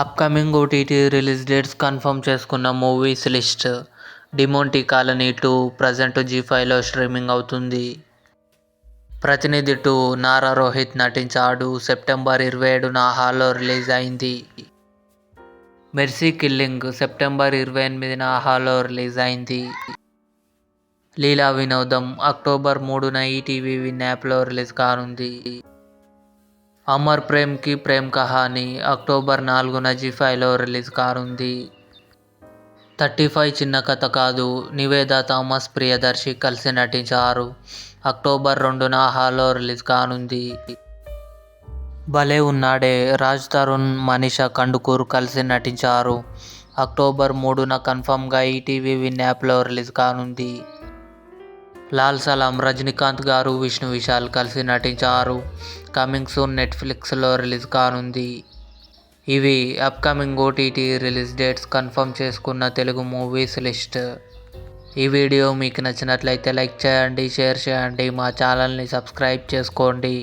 Upcoming OTT release dates confirm చేసుకున్న movies list. Demonte Colony 2 present జీ5లో streaming అవుతుంది. ప్రతినిధి 2 నారా రోహిత్ నటించాడు. సెప్టెంబర్ 27న హాల్లో రిలీజ్ అయింది. మెర్సీ కిల్లింగ్ సెప్టెంబర్ 28న హాల్లో రిలీజ్ అయింది. లీలా వినోదం అక్టోబర్ 3న ఈటీవీ విన్ యాప్లో రిలీజ్ కానుంది. అమర్ ప్రేమ్కి ప్రేమ్ కహానీ అక్టోబర్ 4న జీ5లో రిలీజ్ కానుంది. 35 చిన్న కథ కాదు నివేదా థామస్ ప్రియదర్శి కలిసి నటించారు. అక్టోబర్ 2న హాల్లో రిలీజ్ కానుంది. భలే ఉన్నాడే రాజ్ తరుణ్, మనీషా కందుకూర్ కలిసి నటించారు. అక్టోబర్ 3న కన్ఫర్మ్గా ఈటీవీ విన్ యాప్లో రిలీజ్ కానుంది. లాల్ సలాం రజనీకాంత్ గారు, విష్ణు విశాల్ కలిసి నటించారు. కమింగ్ సూన్ నెట్ఫ్లిక్స్లో రిలీజ్ కానుంది. ఇవి upcoming OTT release dates confirm చేసుకున్న తెలుగు మూవీస్ లిస్ట్. ఈ వీడియో మీకు నచ్చినట్లయితే లైక్ చేయండి, షేర్ చేయండి, మా ఛానల్ని సబ్స్క్రైబ్ చేసుకోండి.